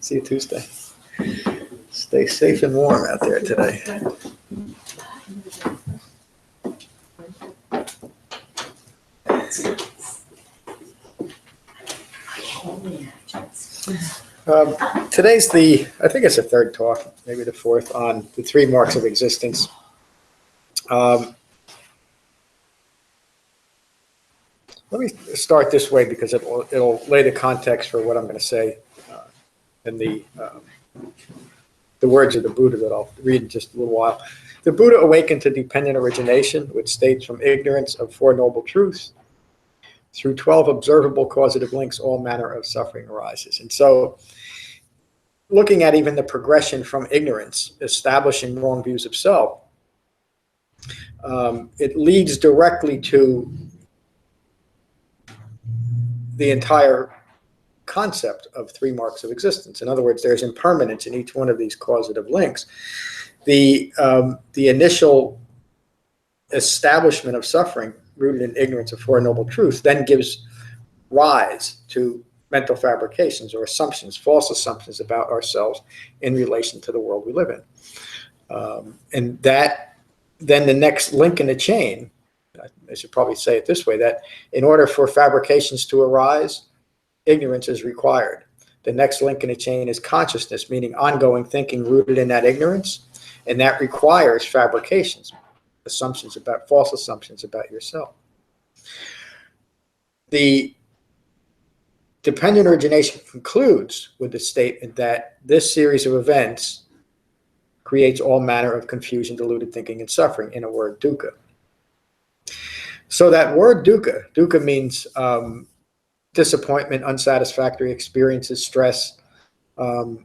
See you Tuesday. Stay safe and warm out there today. Today's I think it's the third talk, maybe the fourth, on the three marks of existence. Let me start this way because it'll lay the context for what I'm going to say in the words of the Buddha that I'll read in just a little while. The Buddha awakened to dependent origination, which states from ignorance of Four Noble Truths through 12 observable causative links, all manner of suffering arises. And so looking at even the progression from ignorance, establishing wrong views of self, it leads directly to the entire concept of three marks of existence. In other words, there's impermanence in each one of these causative links. The initial establishment of suffering rooted in ignorance of Four Noble Truths then gives rise to mental fabrications or assumptions, false assumptions about ourselves in relation to the world we live in. And that, then the next link in the chain, I should probably say it this way, that in order for fabrications to arise, ignorance is required. The next link in the chain is consciousness, meaning ongoing thinking rooted in that ignorance, and that requires fabrications, false assumptions about yourself. The dependent origination concludes with the statement that this series of events creates all manner of confusion, deluded thinking, and suffering, in a word, dukkha. So that word dukkha means disappointment, unsatisfactory experiences, stress, all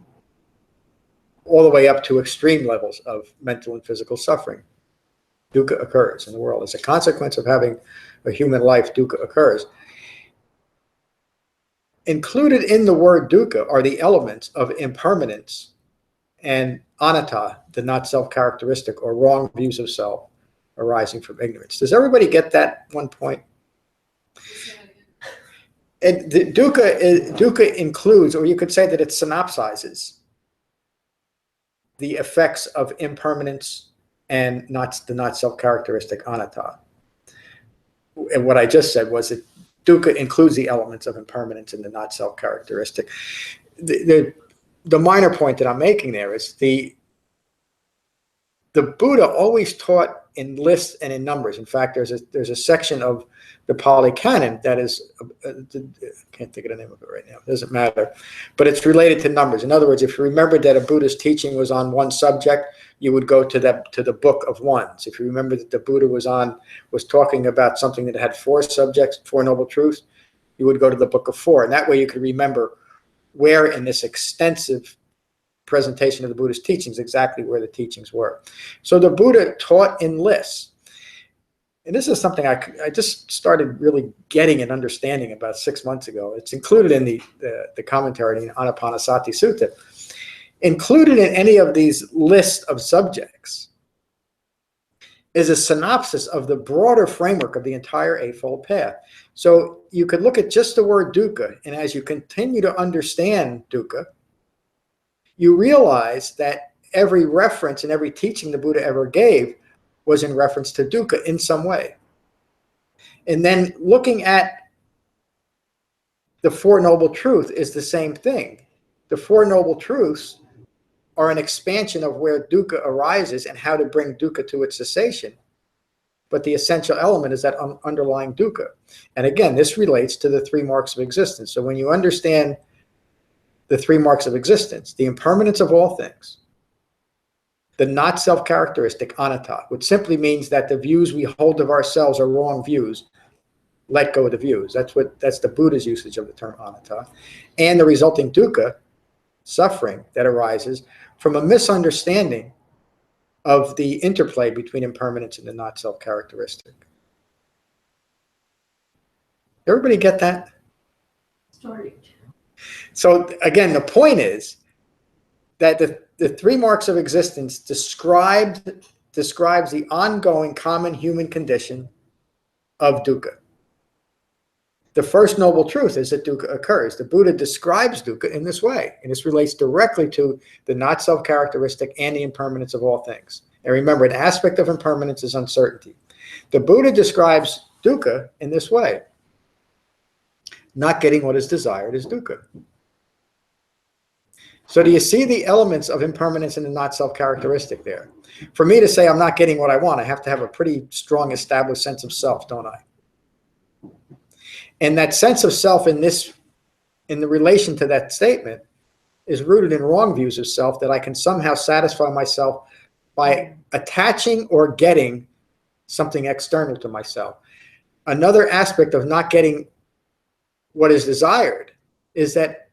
the way up to extreme levels of mental and physical suffering. Dukkha occurs in the world. As a consequence of having a human life, dukkha occurs. Included in the word dukkha are the elements of impermanence and anatta, the not self characteristic or wrong views of self arising from ignorance. Does everybody get that one point? And the dukkha includes, or you could say that it synopsizes the effects of impermanence and the not self characteristic anatta. And what I just said was that dukkha includes the elements of impermanence and the not self characteristic. The minor point that I'm making there is the Buddha always taught in lists and in numbers. In fact, there's a section of the Pali Canon that is, I can't think of the name of it right now, it doesn't matter, but it's related to numbers. In other words, if you remembered that a Buddha's teaching was on one subject, you would go to the book of ones. If you remember that the Buddha was talking about something that had four subjects, Four Noble Truths, you would go to the book of four. And that way you could remember where in this extensive presentation of the Buddha's teachings, exactly where the teachings were. So the Buddha taught in lists. And this is something I just started really getting and understanding about 6 months ago. It's included in the commentary in Anapanasati Sutta. Included in any of these lists of subjects is a synopsis of the broader framework of the entire Eightfold Path. So you could look at just the word dukkha, and as you continue to understand dukkha, you realize that every reference and every teaching the Buddha ever gave was in reference to dukkha in some way. And then looking at the Four Noble Truths is the same thing. The Four Noble Truths are an expansion of where dukkha arises and how to bring dukkha to its cessation. But the essential element is that underlying dukkha. And again, this relates to the three marks of existence. So when you understand the three marks of existence, the impermanence of all things, the not self-characteristic anatta, which simply means that the views we hold of ourselves are wrong views, let go of the views. That's the Buddha's usage of the term anatta. And the resulting dukkha, suffering that arises from a misunderstanding of the interplay between impermanence and the not self-characteristic. Everybody get that? Sorry. So again, the point is that the three marks of existence describes the ongoing common human condition of dukkha. The first noble truth is that dukkha occurs. The Buddha describes dukkha in this way, and this relates directly to the not-self characteristic and the impermanence of all things. And remember, an aspect of impermanence is uncertainty. The Buddha describes dukkha in this way. Not getting what is desired is dukkha. So do you see the elements of impermanence and the not-self characteristic there? For me to say I'm not getting what I want, I have to have a pretty strong established sense of self, don't I? And that sense of self in the relation to that statement is rooted in wrong views of self, that I can somehow satisfy myself by attaching or getting something external to myself. Another aspect of not getting what is desired is that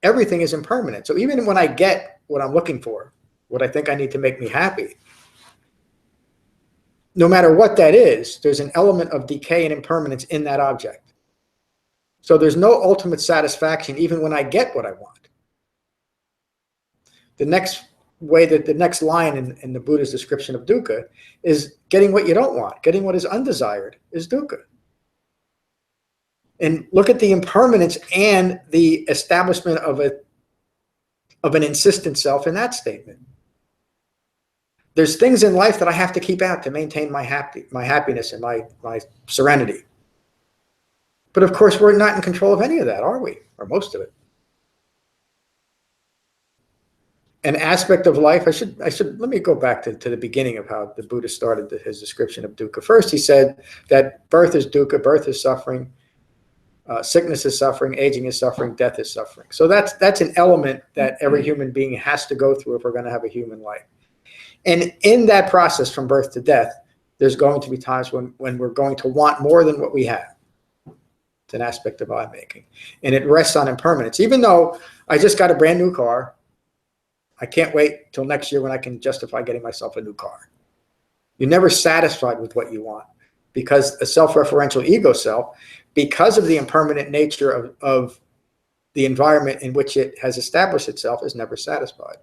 everything is impermanent. So even when I get what I'm looking for, what I think I need to make me happy, no matter what that is, there's an element of decay and impermanence in that object. So there's no ultimate satisfaction even when I get what I want. The next line in the Buddha's description of dukkha is getting what you don't want. Getting what is undesired is dukkha. And look at the impermanence and the establishment of an insistent self in that statement. There's things in life that I have to keep out to maintain my happiness and my serenity. But of course, we're not in control of any of that, are we? Or most of it. An aspect of life, let me go back to the beginning of how the Buddha started his description of dukkha. First, he said that birth is dukkha, birth is suffering, sickness is suffering, aging is suffering, death is suffering. So that's an element that every human being has to go through if we're going to have a human life. And in that process from birth to death, there's going to be times when we're going to want more than what we have. It's an aspect of I-making. And it rests on impermanence. Even though I just got a brand new car, I can't wait till next year when I can justify getting myself a new car. You're never satisfied with what you want, because a self-referential ego self, because of the impermanent nature of the environment in which it has established itself, is never satisfied.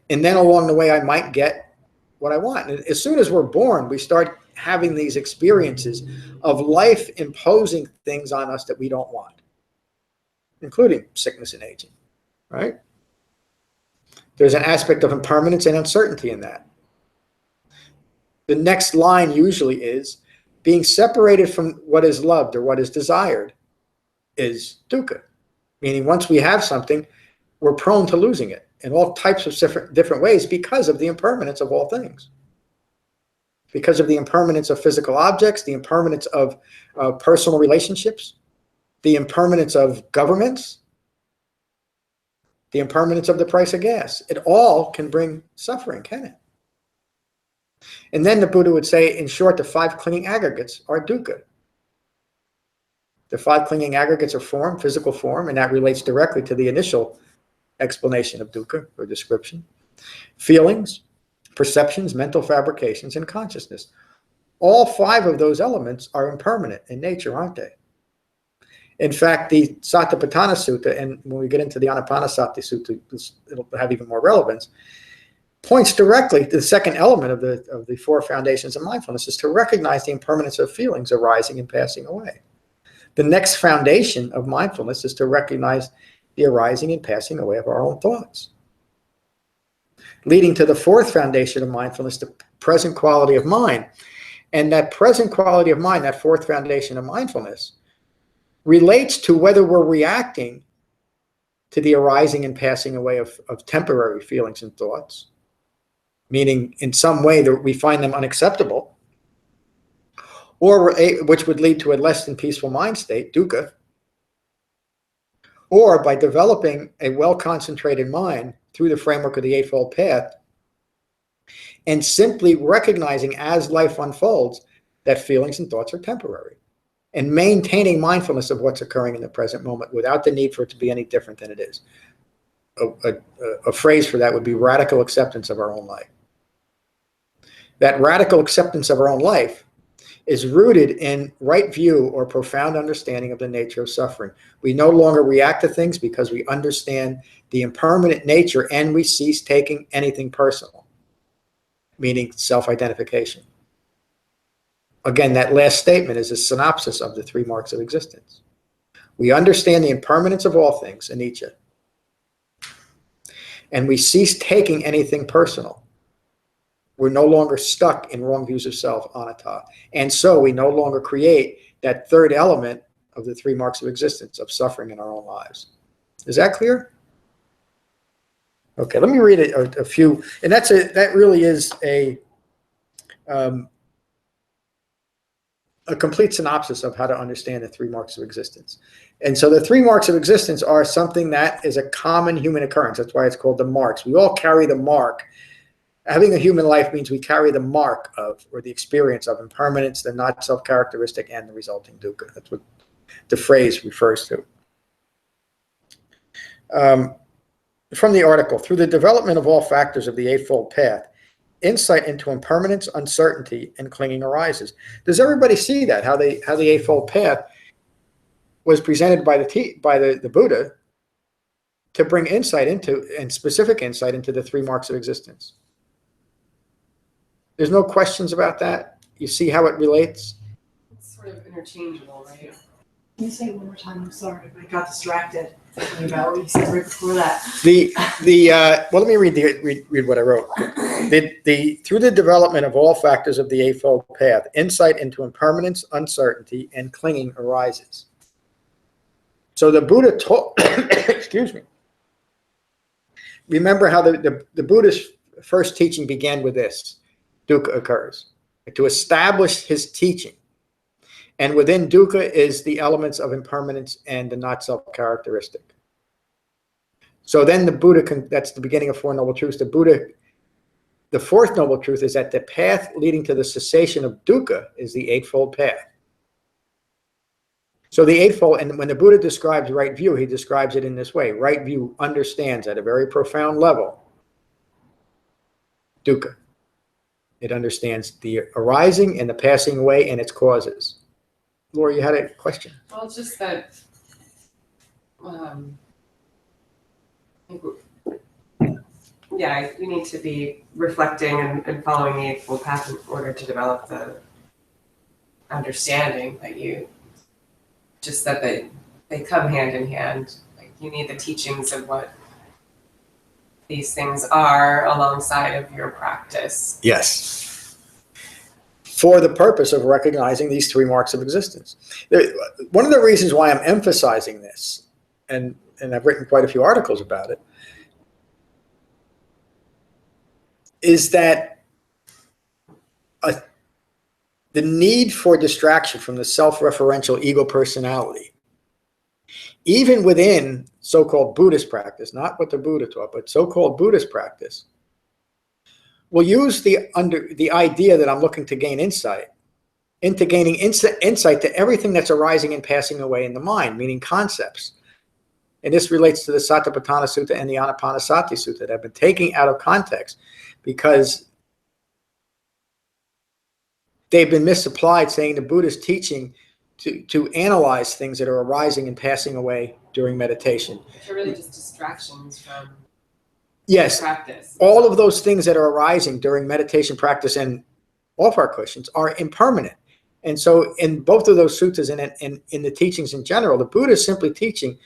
And then along the way, I might get what I want. And as soon as we're born, we start having these experiences of life imposing things on us that we don't want, including sickness and aging, right? There's an aspect of impermanence and uncertainty in that. The next line usually is being separated from what is loved or what is desired is dukkha, meaning once we have something, we're prone to losing it in all types of different ways because of the impermanence of all things. Because of the impermanence of physical objects, the impermanence of personal relationships, the impermanence of governments, the impermanence of the price of gas. It all can bring suffering, can it? And then the Buddha would say, in short, the 5 clinging aggregates are dukkha. The 5 clinging aggregates are form, physical form, and that relates directly to the initial explanation of dukkha or description. Feelings, perceptions, mental fabrications, and consciousness. All 5 of those elements are impermanent in nature, aren't they? In fact, the Satipatthana Sutta, and when we get into the Anapanasati Sutta, it'll have even more relevance, points directly to the second element of the 4 foundations of mindfulness, is to recognize the impermanence of feelings arising and passing away. The next foundation of mindfulness is to recognize the arising and passing away of our own thoughts. Leading to the 4th foundation of mindfulness, the present quality of mind. And that present quality of mind, that 4th foundation of mindfulness, relates to whether we're reacting to the arising and passing away of temporary feelings and thoughts, meaning in some way that we find them unacceptable, or which would lead to a less than peaceful mind state, dukkha, or by developing a well-concentrated mind through the framework of the Eightfold Path and simply recognizing as life unfolds that feelings and thoughts are temporary, and maintaining mindfulness of what's occurring in the present moment without the need for it to be any different than it is. A phrase for that would be radical acceptance of our own life. That radical acceptance of our own life is rooted in right view or profound understanding of the nature of suffering. We no longer react to things because we understand the impermanent nature, and we cease taking anything personal, meaning self-identification. Again, that last statement is a synopsis of the 3 marks of existence. We understand the impermanence of all things, Anicca, and we cease taking anything personal. We're no longer stuck in wrong views of self, Anatta, and so we no longer create that third element of the 3 marks of existence, of suffering in our own lives. Is that clear? Okay, let me read a few, and that really is a complete synopsis of how to understand the 3 marks of existence. And so the 3 marks of existence are something that is a common human occurrence. That's why it's called the marks. We all carry the mark. Having a human life means we carry the mark of, or the experience of, impermanence, the not self-characteristic, and the resulting dukkha. That's what the phrase refers to. From the article, through the development of all factors of the Eightfold Path, insight into impermanence, uncertainty, and clinging arises. Does everybody see that? How the Eightfold Path was presented by the Buddha to bring insight into, and specific insight into, the 3 marks of existence. There's no questions about that. You see how it relates? It's sort of interchangeable, right? Can you say it one more time? I'm sorry. I got distracted thinking about what you said right before that. Well, let me read what I wrote. Through the development of all factors of the Eightfold Path, insight into impermanence, uncertainty, and clinging arises. So the Buddha taught, excuse me. Remember how the Buddha's first teaching began with this: dukkha occurs. To establish his teaching. And within dukkha is the elements of impermanence and the not self-characteristic. So then the Buddha, that's the beginning of 4 Noble Truths. The 4th Noble Truth is that the path leading to the cessation of dukkha is the Eightfold Path. So the Eightfold, and when the Buddha describes right view, he describes it in this way. Right view understands at a very profound level dukkha. It understands the arising and the passing away and its causes. Laura, you had a question? Well, it's just that we need to be reflecting and following the Eightfold Path in order to develop the understanding that you just said, that they come hand in hand. Like, you need the teachings of what these things are alongside of your practice. Yes. For the purpose of recognizing these 3 marks of existence. One of the reasons why I'm emphasizing this, and I've written quite a few articles about it, is that the need for distraction from the self-referential ego personality, even within so-called Buddhist practice, not what the Buddha taught, but so-called Buddhist practice, will use the idea that I'm looking to gain insight into gaining insight to everything that's arising and passing away in the mind, meaning concepts. And this relates to the Satipatthana Sutta and the Anapanasati Sutta that have been taken out of context because they've been misapplied, saying the Buddha's teaching to analyze things that are arising and passing away during meditation. They're really just distractions from Yes, practice. all of those things that are arising during meditation practice and off our cushions are impermanent. And so in both of those suttas and in the teachings in general, the Buddha is simply teaching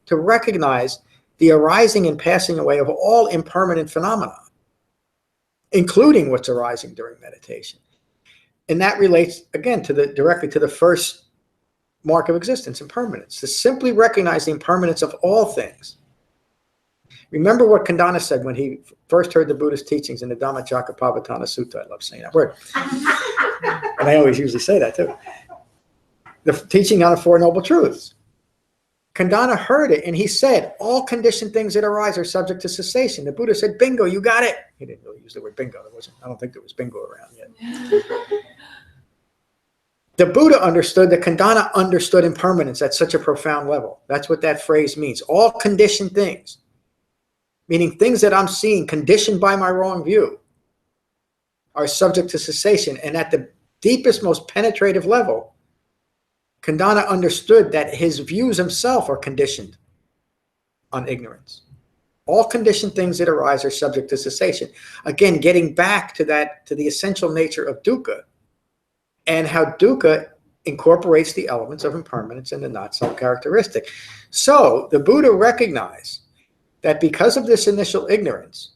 to recognize the arising and passing away of all impermanent phenomena, including what's arising during meditation. And that relates, again, directly to the first mark of existence, impermanence, to simply recognize the impermanence of all things. Remember what Kandana said when he first heard the Buddhist teachings in the Dhammacakkappavattana Sutta. I love saying that word. And I always usually say that too. The teaching on the 4 Noble Truths. Kandana heard it and he said, all conditioned things that arise are subject to cessation. The Buddha said, bingo, you got it. He didn't really use the word bingo. I don't think there was bingo around yet. The Buddha understood that Kandana understood impermanence at such a profound level. That's what that phrase means. All conditioned things. Meaning things that I'm seeing conditioned by my wrong view are subject to cessation. And at the deepest, most penetrative level, Kandana understood that his views himself are conditioned on ignorance. All conditioned things that arise are subject to cessation. Again, getting back to the essential nature of dukkha and how dukkha incorporates the elements of impermanence and the not-self characteristic. So the Buddha recognized that because of this initial ignorance,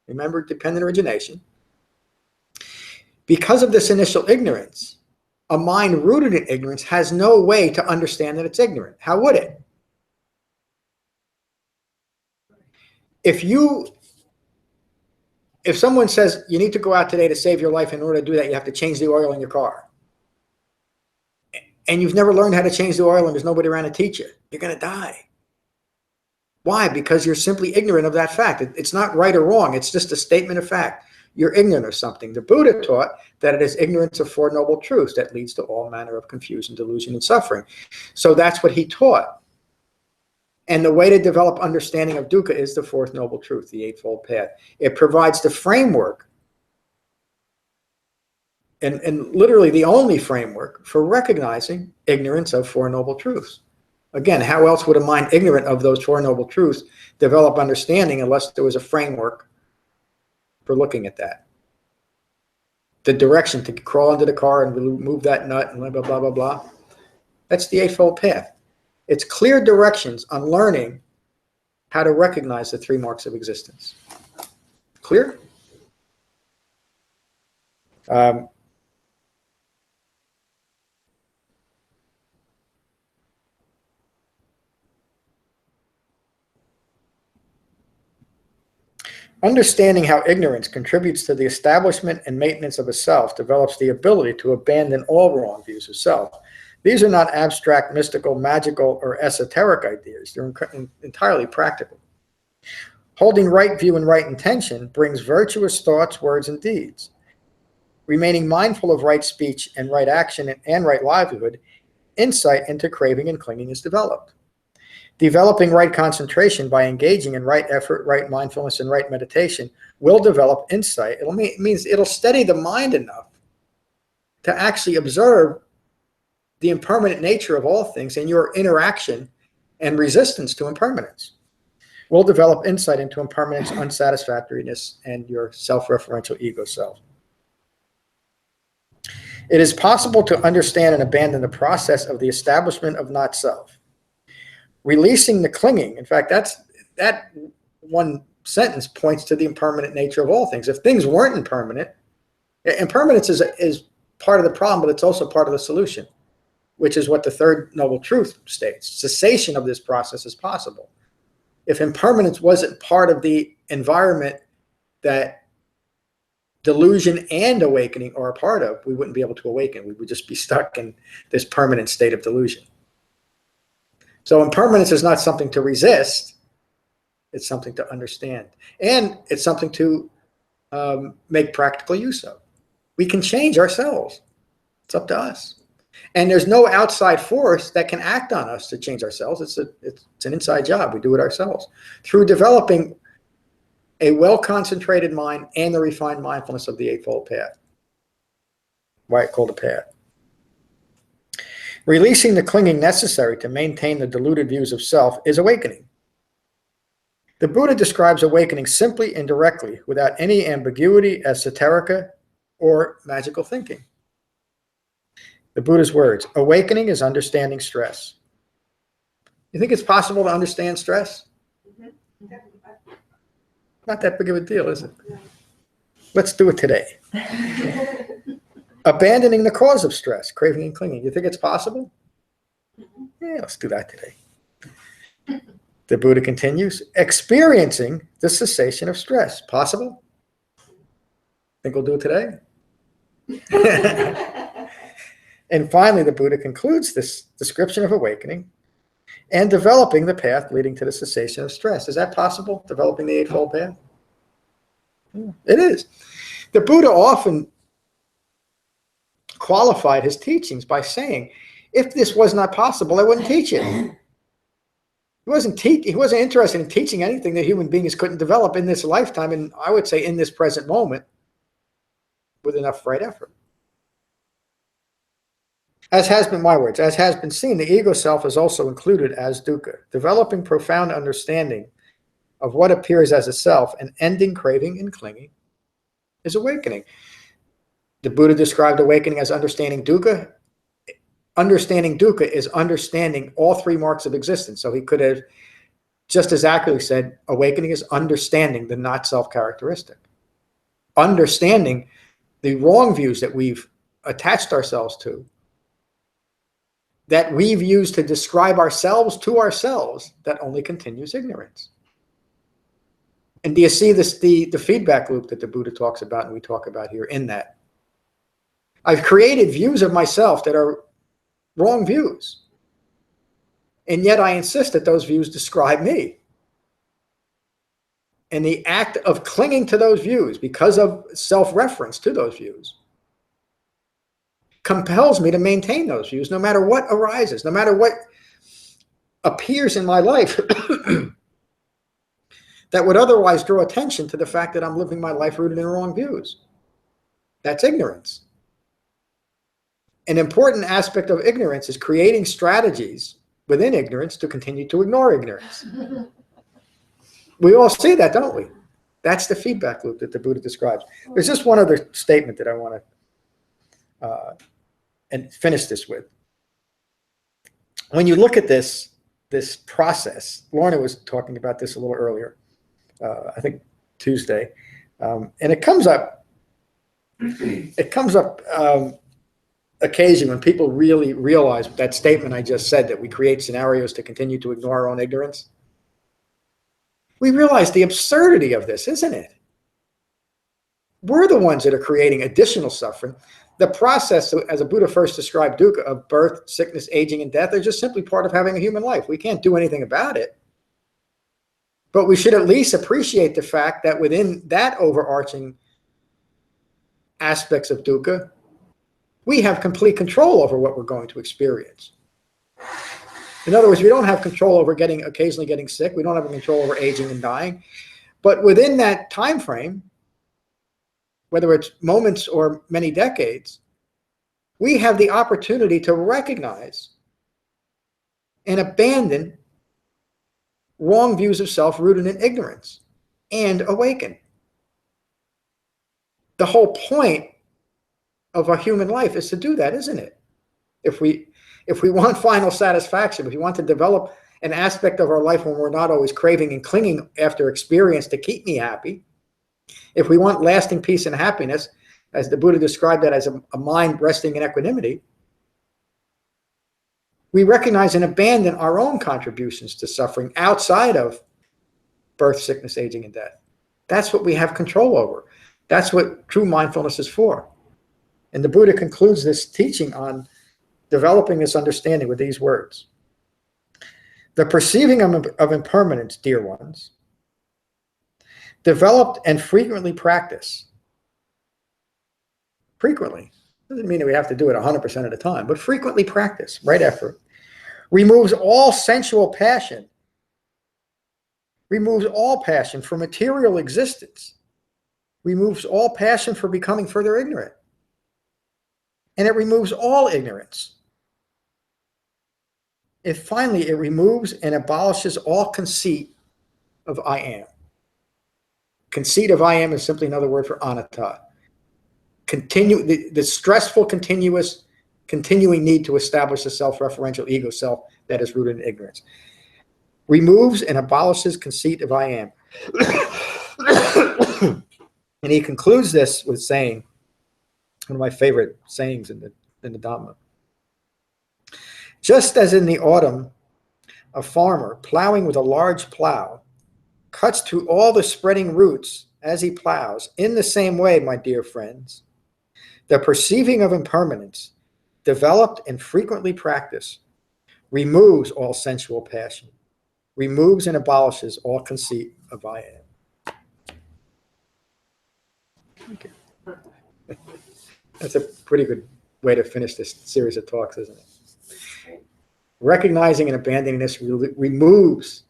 remember dependent origination, because of this initial ignorance, a mind rooted in ignorance has no way to understand that it's ignorant. How would it? If someone says you need to go out today to save your life, in order to do that, you have to change the oil in your car, and you've never learned how to change the oil and there's nobody around to teach you, you're going to die. Why? Because you're simply ignorant of that fact. It's not right or wrong. It's just a statement of fact. You're ignorant of something. The Buddha taught that it is ignorance of Four Noble Truths that leads to all manner of confusion, delusion, and suffering. So that's what he taught. And the way to develop understanding of dukkha is the Fourth Noble Truth, the Eightfold Path. It provides the framework, and literally the only framework for recognizing ignorance of Four Noble Truths. Again, how else would a mind ignorant of those Four Noble Truths develop understanding unless there was a framework for looking at that? The direction to crawl into the car and remove that nut and blah, blah, blah, blah, blah. That's the Eightfold Path. It's clear directions on learning how to recognize the three marks of existence. Clear? Understanding how ignorance contributes to the establishment and maintenance of a self develops the ability to abandon all wrong views of self. These are not abstract, mystical, magical, or esoteric ideas. They're entirely practical. Holding right view and right intention brings virtuous thoughts, words, and deeds. Remaining mindful of right speech and right action and right livelihood, insight into craving and clinging is developed. Developing right concentration by engaging in right effort, right mindfulness, and right meditation will develop insight. It means it'll steady the mind enough to actually observe the impermanent nature of all things and your interaction and resistance to impermanence. Will develop insight into impermanence, unsatisfactoriness, and your self-referential ego self. It is possible to understand and abandon the process of the establishment of not self. Releasing the clinging, in fact, that one sentence points to the impermanent nature of all things. If things weren't impermanent, impermanence is part of the problem, but it's also part of the solution, which is what the Third Noble Truth states. Cessation of this process is possible. If impermanence wasn't part of the environment that delusion and awakening are a part of, we wouldn't be able to awaken. We would just be stuck in this permanent state of delusion. So impermanence is not something to resist. It's something to understand. And it's something to make practical use of. We can change ourselves. It's up to us. And there's no outside force that can act on us to change ourselves. It's an inside job. We do it ourselves. Through developing a well-concentrated mind and the refined mindfulness of the Eightfold Path. Why it's called a path. Releasing the clinging necessary to maintain the deluded views of self is awakening. The Buddha describes awakening simply and directly, without any ambiguity, esoterica, or magical thinking. The Buddha's words, awakening is understanding stress. You think it's possible to understand stress? Not that big of a deal, is it? Let's do it today. Abandoning the cause of stress, craving and clinging. You think it's possible? Yeah, let's do that today. The Buddha continues, experiencing the cessation of stress. Possible? Think we'll do it today? And finally, the Buddha concludes this description of awakening and developing the path leading to the cessation of stress. Is that possible, developing the Eightfold Path? Yeah, it is. The Buddha often qualified his teachings by saying, if this was not possible, I wouldn't teach it. He wasn't interested in teaching anything that human beings couldn't develop in this lifetime, and I would say in this present moment, with enough right effort. As has been my words, as has been seen, the ego self is also included as dukkha. Developing profound understanding of what appears as a self and ending craving and clinging is awakening. The Buddha described awakening as understanding dukkha. Understanding dukkha is understanding all three marks of existence. So he could have just as accurately said, awakening is understanding the not self characteristic. Understanding the wrong views that we've attached ourselves to, that we've used to describe ourselves to ourselves, that only continues ignorance. And do you see this, the feedback loop that the Buddha talks about and we talk about here in that? I've created views of myself that are wrong views. And yet I insist that those views describe me. And the act of clinging to those views because of self-reference to those views compels me to maintain those views no matter what arises, no matter what appears in my life that would otherwise draw attention to the fact that I'm living my life rooted in wrong views. That's ignorance. An important aspect of ignorance is creating strategies within ignorance to continue to ignore ignorance. We all see that, don't we? That's the feedback loop that the Buddha describes. There's just one other statement that I want to and finish this with. When you look at this process, Lorna was talking about this a little earlier, I think Tuesday, and it comes up occasionally when people really realize that statement I just said, that we create scenarios to continue to ignore our own ignorance. We realize the absurdity of this, isn't it? We're the ones that are creating additional suffering. The process, as a Buddha first described dukkha, of birth, sickness, aging, and death, are just simply part of having a human life. We can't do anything about it. But we should at least appreciate the fact that within that overarching aspects of dukkha, we have complete control over what we're going to experience. In other words, we don't have control over occasionally getting sick. We don't have control over aging and dying. But within that time frame, whether it's moments or many decades, we have the opportunity to recognize and abandon wrong views of self rooted in ignorance and awaken. The whole point of a human life is to do that, isn't it? If we want final satisfaction, if we want to develop an aspect of our life when we're not always craving and clinging after experience to keep me happy, if we want lasting peace and happiness, as the Buddha described that as a mind resting in equanimity, we recognize and abandon our own contributions to suffering outside of birth, sickness, aging, and death. That's what we have control over. That's what true mindfulness is for. And the Buddha concludes this teaching on developing this understanding with these words. The perceiving of impermanence, dear ones, developed and frequently practice. Frequently. Doesn't mean that we have to do it 100% of the time, but frequently practice, right effort. Removes all sensual passion. Removes all passion for material existence. Removes all passion for becoming further ignorant. And it removes all ignorance. Finally, it removes and abolishes all conceit of I am. Conceit of I am is simply another word for anatta. The stressful, continuing need to establish a self-referential ego self that is rooted in ignorance. Removes and abolishes conceit of I am. And he concludes this with saying, one of my favorite sayings in the Dhamma. Just as in the autumn, a farmer plowing with a large plow cuts through all the spreading roots as he plows, in the same way, my dear friends, the perceiving of impermanence, developed and frequently practiced, removes all sensual passion, removes and abolishes all conceit of I am. Okay. That's a pretty good way to finish this series of talks, isn't it? Recognizing and abandoning this removes,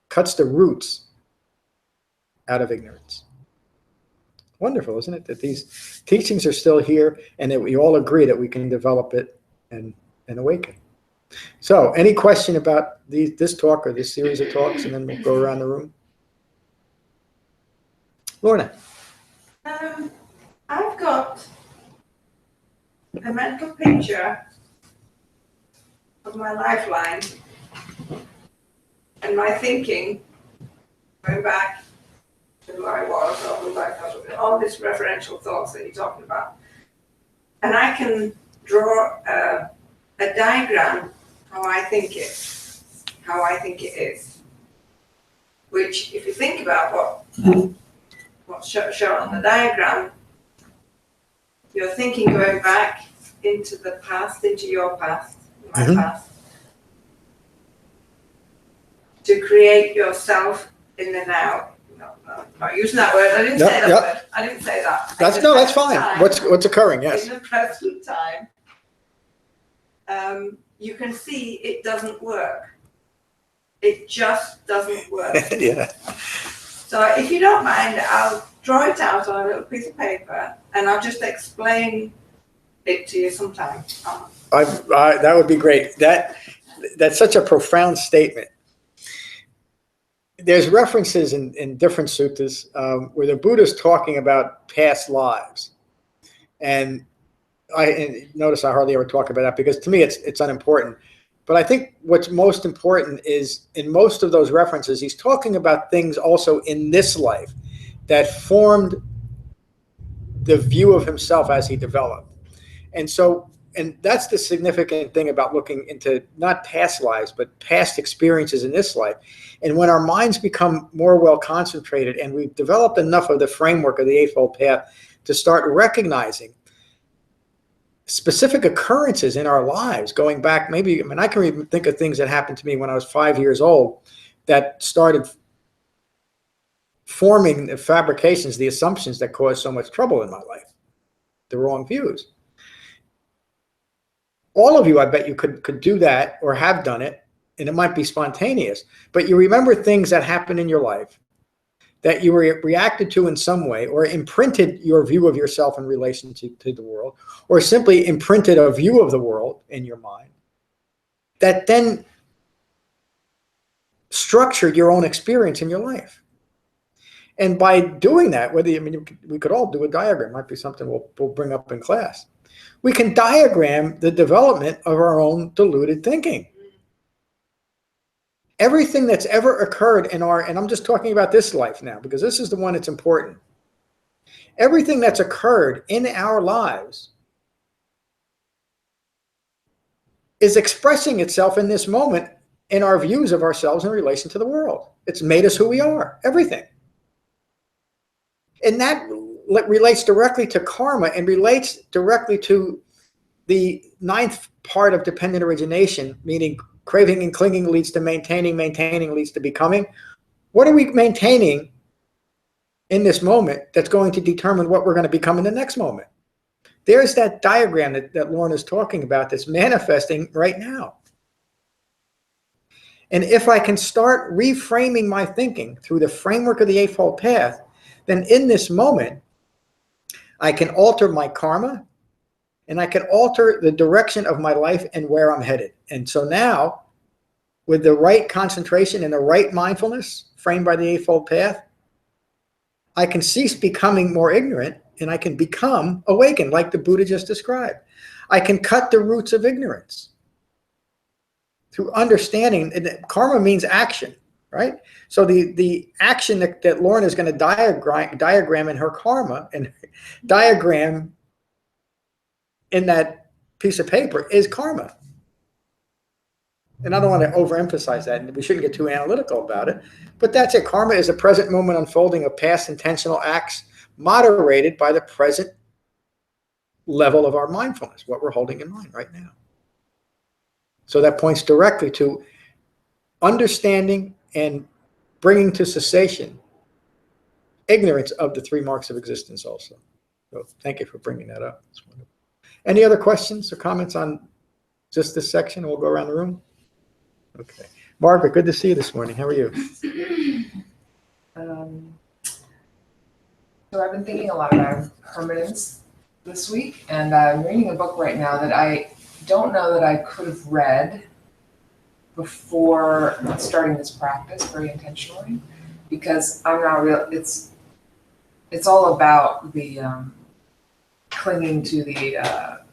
cuts the roots out of ignorance. Wonderful, isn't it? That these teachings are still here and that we all agree that we can develop it and awaken. So, any question about this talk or this series of talks, and then we'll go around the room? Lorna. I've got a mental picture of my lifeline and my thinking going back to who I was, or who I thought, all these referential thoughts that you're talking about. And I can draw a diagram how I think it is. Which, if you think about what's shown on the diagram, you're thinking going back into the past, into your past, my past, to create yourself in the now. No, not using that word. I didn't say that word. I didn't say that. That's fine. Time, What's occurring? Yes. In the present time, you can see it doesn't work. It just doesn't work. Yeah. So if you don't mind, I'll draw it out on a little piece of paper, and I'll just explain it to you sometime. That would be great. That's such a profound statement. There's references in different suttas where the Buddha's talking about past lives, and notice I hardly ever talk about that because to me it's unimportant. But I think what's most important is in most of those references, he's talking about things also in this life that formed the view of himself as he developed. And that's the significant thing about looking into not past lives, but past experiences in this life. And when our minds become more well concentrated and we've developed enough of the framework of the Eightfold Path to start recognizing specific occurrences in our lives going back, I can even think of things that happened to me when I was 5 years old that started forming the fabrications, the assumptions that caused so much trouble in my life, the wrong views. All of you, I bet you could do that or have done it, and it might be spontaneous, but you remember things that happened in your life that you reacted to in some way or imprinted your view of yourself in relation to the world, or simply imprinted a view of the world in your mind that then structured your own experience in your life. And by doing that, we could all do a diagram, might be something we'll bring up in class. We can diagram the development of our own deluded thinking. Everything that's ever occurred and I'm just talking about this life now because this is the one that's important. Everything that's occurred in our lives is expressing itself in this moment in our views of ourselves in relation to the world. It's made us who we are, everything. And that relates directly to karma and relates directly to the ninth part of dependent origination, meaning craving and clinging leads to maintaining leads to becoming. What are we maintaining in this moment that's going to determine what we're going to become in the next moment? There's that diagram that Lauren is talking about that's manifesting right now. And if I can start reframing my thinking through the framework of the Eightfold Path, then in this moment, I can alter my karma and I can alter the direction of my life and where I'm headed. And so now, with the right concentration and the right mindfulness framed by the Eightfold Path, I can cease becoming more ignorant and I can become awakened, like the Buddha just described. I can cut the roots of ignorance through understanding. And karma means action, right? So the action that Lauren is going to diagram in her karma and diagram in that piece of paper is karma. And I don't want to overemphasize that, and we shouldn't get too analytical about it, but that's it. Karma is a present moment unfolding of past intentional acts moderated by the present level of our mindfulness, what we're holding in mind right now. So that points directly to understanding and bringing to cessation ignorance of the three marks of existence also. So thank you for bringing that up. That's wonderful. Any other questions or comments on just this section? We'll go around the room. Okay. Margaret, good to see you this morning. How are you? So I've been thinking a lot about impermanence this week, and I'm reading a book right now that I don't know that I could have read before starting this practice very intentionally, because I'm not real. It's all about the clinging to the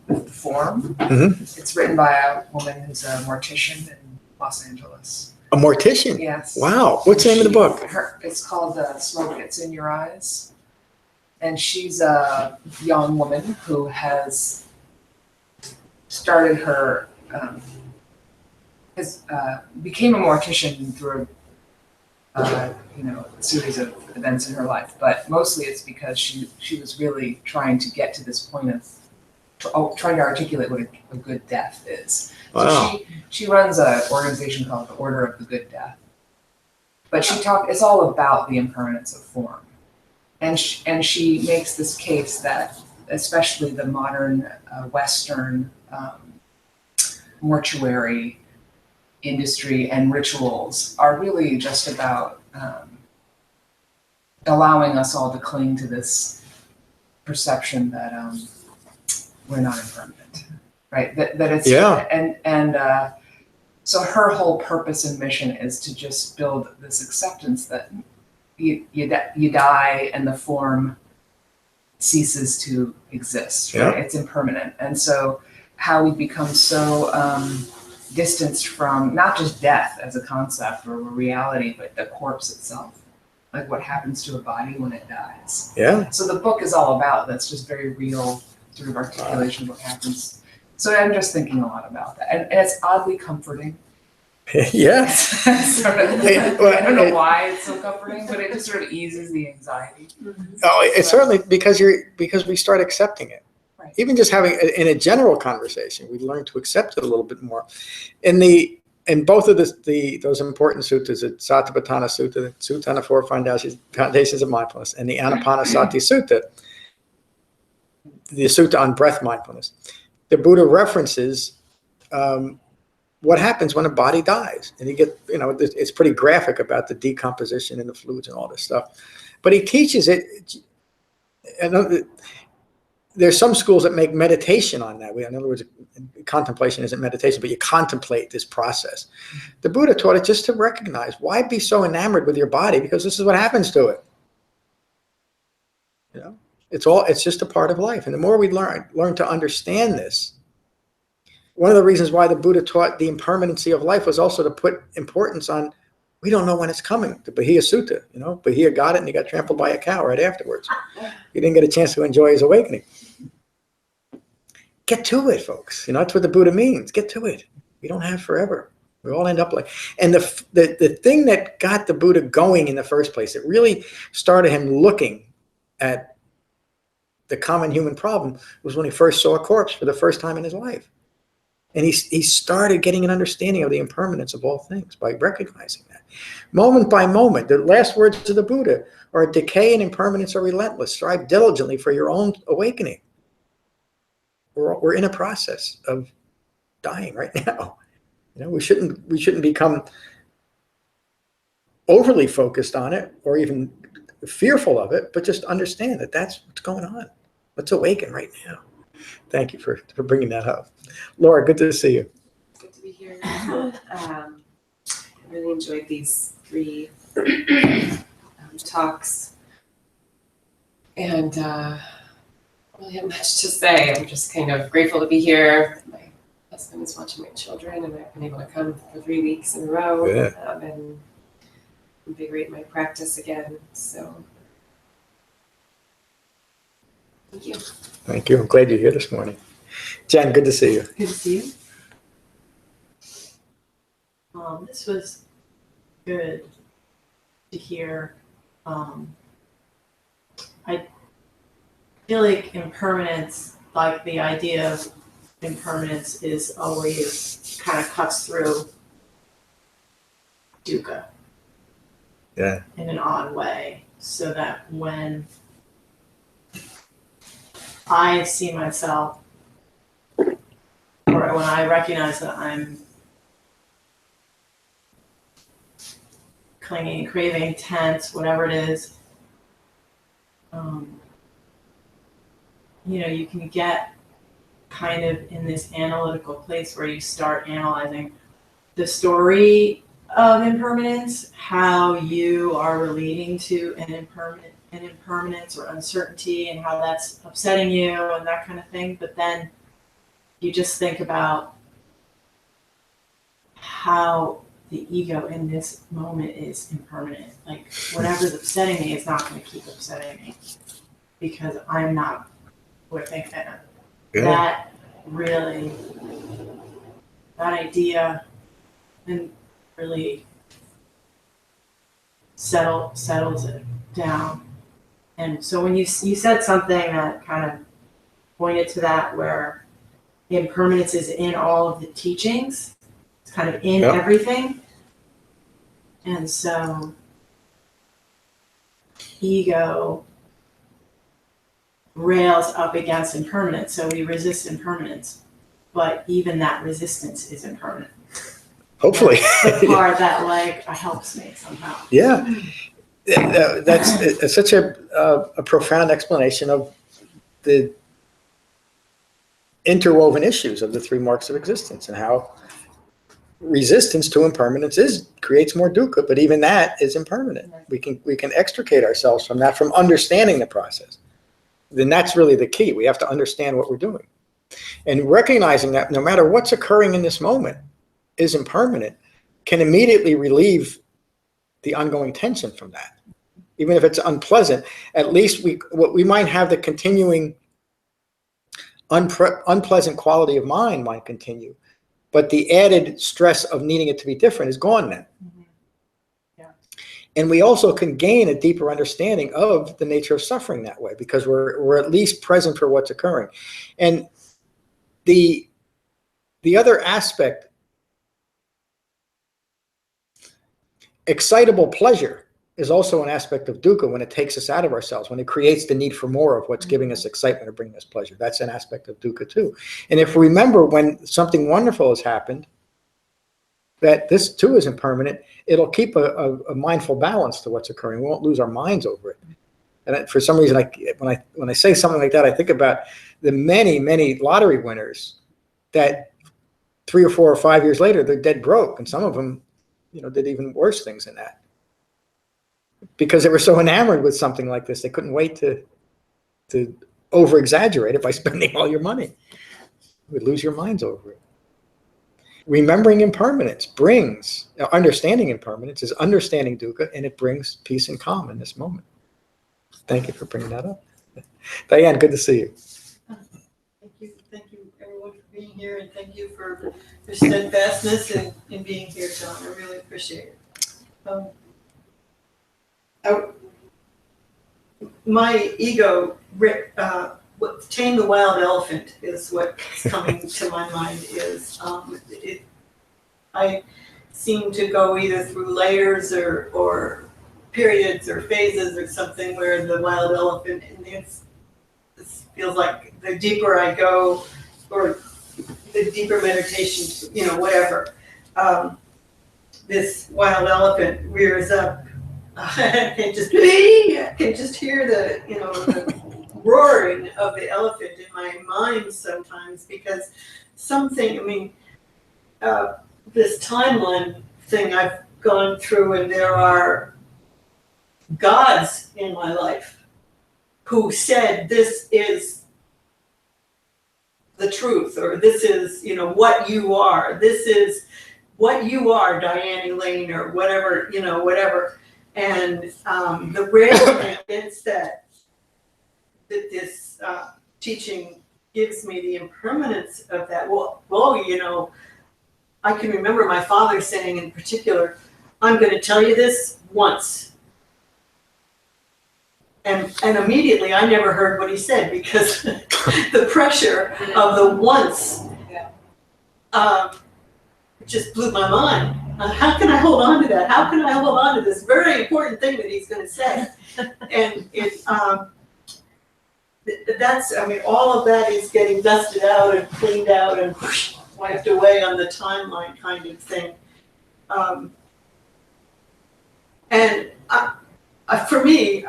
with the form. Mhm. It's written by a woman who's a mortician in Los Angeles. A mortician? Yes. Wow. What's the name of the book? It's called Smoke Gets in Your Eyes. And she's a young woman who has started her, became a mortician through a series of events in her life. But mostly it's because she was really trying to get to this point of trying to articulate what a good death is. Wow. So she runs an organization called the Order of the Good Death. But it's all about the impermanence of form. And she makes this case that especially the modern Western mortuary industry and rituals are really just about allowing us all to cling to this perception that we're not impermanent, right? That it's so her whole purpose and mission is to just build this acceptance that you die and the form ceases to exist, right? It's impermanent. And so how we become so distanced from not just death as a concept or a reality, but the corpse itself, like what happens to a body when it dies. Yeah. So the book is all about that's just very real sort of articulation of what happens. So I'm just thinking a lot about that. And it's oddly comforting. Yes. I don't know why it's so comforting, but it just sort of eases the anxiety. Oh, it's certainly because we start accepting it. Right. Even just having in a general conversation, we learn to accept it a little bit more. In both of those important suttas, the Satipatthana Sutta, the Sutta on the Four Foundations of Mindfulness, and the Anapanasati Sutta, the Sutta on breath mindfulness, the Buddha references what happens when a body dies. And you get, it's pretty graphic about the decomposition and the fluids and all this stuff. But he teaches it, and there's some schools that make meditation on that. In other words, contemplation isn't meditation, but you contemplate this process. The Buddha taught it just to recognize, why be so enamored with your body? Because this is what happens to it. It's just a part of life. And the more we learn to understand this, one of the reasons why the Buddha taught the impermanency of life was also to put importance on, we don't know when it's coming. The Bahia Sutta, Bahia got it and he got trampled by a cow right afterwards. He didn't get a chance to enjoy his awakening. Get to it, folks. That's what the Buddha means. Get to it. We don't have forever. We all end up like, and the thing that got the Buddha going in the first place, it really started him looking at the common human problem, was when he first saw a corpse for the first time in his life. And he started getting an understanding of the impermanence of all things by recognizing that. Moment by moment, the last words of the Buddha are, decay and impermanence are relentless. Strive diligently for your own awakening. We're in a process of dying right now. We shouldn't become overly focused on it or even fearful of it, but just understand that that's what's going on. Let's awaken right now. Thank you for bringing that up. Laura, good to see you. Good to be here. I really enjoyed these 3 talks. And I don't really have much to say. I'm just kind of grateful to be here. My husband is watching my children, and I've been able to come for 3 weeks in a row and invigorate my practice again. So thank you. Thank you. I'm glad you're here this morning. Jen, good to see you. Good to see you. This was good to hear. I feel like impermanence, like the idea of impermanence, is always kind of cuts through dukkha in an odd way, so that when I see myself, or when I recognize that I'm clinging, craving, tense, whatever it is, you can get kind of in this analytical place where you start analyzing the story of impermanence, how you are relating to an impermanence or uncertainty, and how that's upsetting you and that kind of thing. But then you just think about how the ego in this moment is impermanent. Like whatever's upsetting me is not going to keep upsetting me because I'm not with it. That really, that idea, and really settles it down. And so when you said something that kind of pointed to that, where impermanence is in all of the teachings, it's kind of in everything. And so ego rails up against impermanence, so we resist impermanence, but even that resistance is impermanent. Hopefully. That's the part that like helps me somehow. Yeah, that's such a profound explanation of the interwoven issues of the three marks of existence and how resistance to impermanence creates more dukkha, but even that is impermanent. We can extricate ourselves from that, from understanding the process. Then that's really the key. We have to understand what we're doing. And recognizing that no matter what's occurring in this moment is impermanent can immediately relieve the ongoing tension from that. Even if it's unpleasant, at least we might have the continuing unpleasant quality of mind might continue, but the added stress of needing it to be different is gone then. Mm-hmm. Yeah. And we also can gain a deeper understanding of the nature of suffering that way, because we're at least present for what's occurring. And the other aspect, excitable pleasure, is also an aspect of dukkha when it takes us out of ourselves, when it creates the need for more of what's giving us excitement or bringing us pleasure. That's an aspect of dukkha too. And if we remember when something wonderful has happened, that this too is impermanent, it'll keep a mindful balance to what's occurring. We won't lose our minds over it. And for some reason, when I say something like that, I think about the many, many lottery winners that 3 or 4 or 5 years later, they're dead broke. And some of them, did even worse things than that, because they were so enamored with something like this. They couldn't wait to over-exaggerate it by spending all your money. You would lose your minds over it. Remembering impermanence brings, understanding impermanence is understanding dukkha, and it brings peace and calm in this moment. Thank you for bringing that up. Diane, good to see you. Thank you everyone for being here, and thank you for your steadfastness in being here, John. I really appreciate it. My ego, tame the wild elephant is what's coming to my mind. I seem to go either through layers or periods or phases or something where the wild elephant, and it feels like the deeper I go, or the deeper meditation, whatever, this wild elephant rears up. I can just hear the roaring of the elephant in my mind sometimes, because this timeline thing I've gone through, and there are gods in my life who said this is the truth, or this is what you are. This is what you are, Diane Elaine, or whatever, whatever. And the railing against that this teaching gives me the impermanence of that. Well, I can remember my father saying in particular, I'm going to tell you this once. And immediately I never heard what he said, because the pressure of the once just blew my mind. How can I hold on to that? How can I hold on to this very important thing that he's going to say? And all of that is getting dusted out and cleaned out and wiped away on the timeline kind of thing. For me,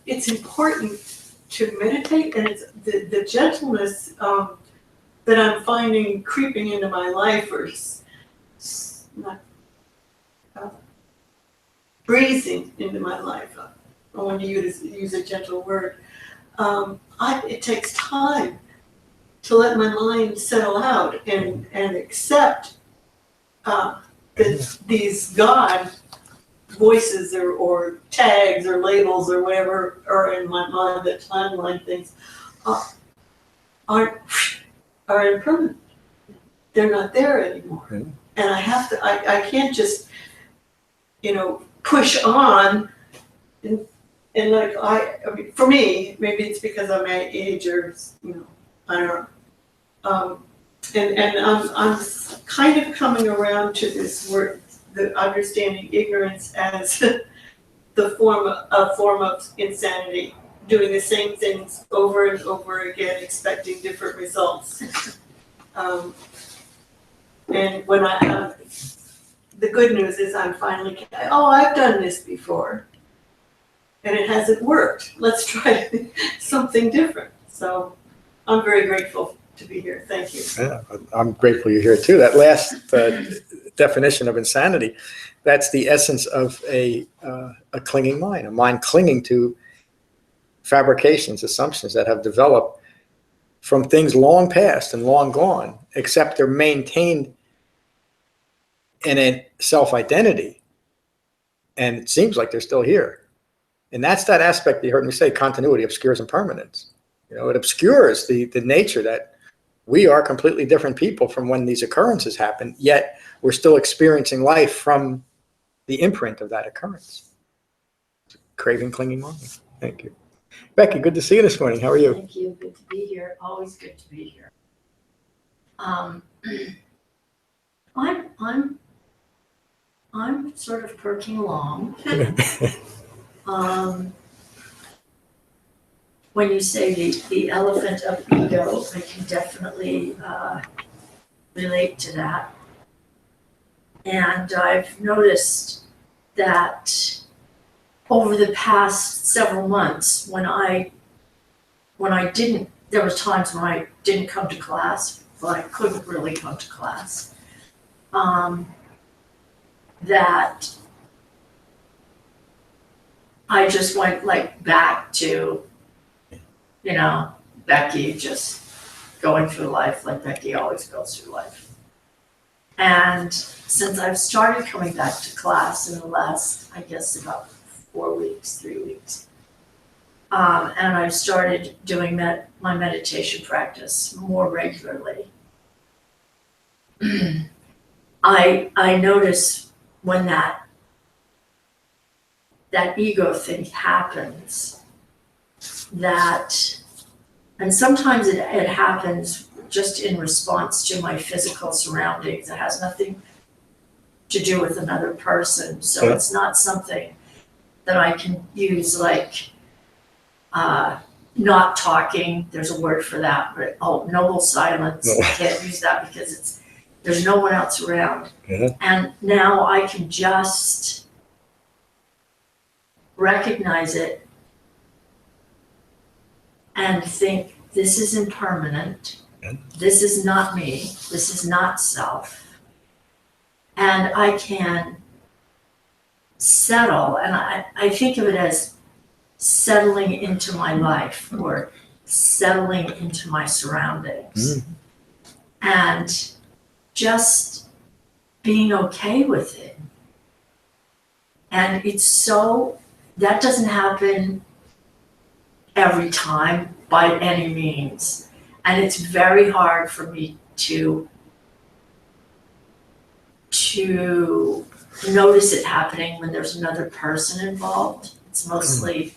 it's important to meditate, and it's the gentleness that I'm finding creeping into my life, or breezing into my life. I want to use a gentle word. It takes time to let my mind settle out and accept that these God voices or tags or labels or whatever are in my mind, that timeline things are impermanent. They're not there anymore. Mm. And I can't just, push on and like I mean, for me, maybe it's because of my age or, I don't know. And I'm kind of coming around to this word, the understanding ignorance as a form of insanity, doing the same things over and over again, expecting different results. And when the good news is I'm finally, I've done this before, and it hasn't worked. Let's try something different. So I'm very grateful to be here. Thank you. Yeah, I'm grateful you're here too. That last definition of insanity, that's the essence of a clinging mind, a mind clinging to fabrications, assumptions that have developed from things long past and long gone, except they're maintained in a self-identity. And it seems like they're still here. And that's that aspect you heard me say, continuity obscures impermanence. It obscures the nature that we are completely different people from when these occurrences happen, yet we're still experiencing life from the imprint of that occurrence. Craving, clinging mind. Thank you. Becky, good to see you this morning. How are you? Thank you. Good to be here. Always good to be here. I'm sort of perking along. When you say the elephant of ego, I can definitely relate to that. And I've noticed that over the past several months, when I didn't, there was times when I didn't come to class, but I couldn't really come to class. That I just went back to, Becky just going through life like Becky always goes through life. And since I've started coming back to class in the last, I guess, about 3 weeks, and I've started doing my meditation practice more regularly, I notice when that ego thing happens, and sometimes it happens just in response to my physical surroundings. It has nothing to do with another person. So Yeah. It's not something that I can use not talking. There's a word for that, but noble silence. No. I can't use that because there's no one else around. Yeah. And now I can just recognize it and think, this is impermanent. Yeah. This is not me. This is not self. And I can settle, and I think of it as settling into my life or settling into my surroundings. And just being okay with it. And that doesn't happen every time by any means. And it's very hard for me to notice it happening when there's another person involved. It's mostly,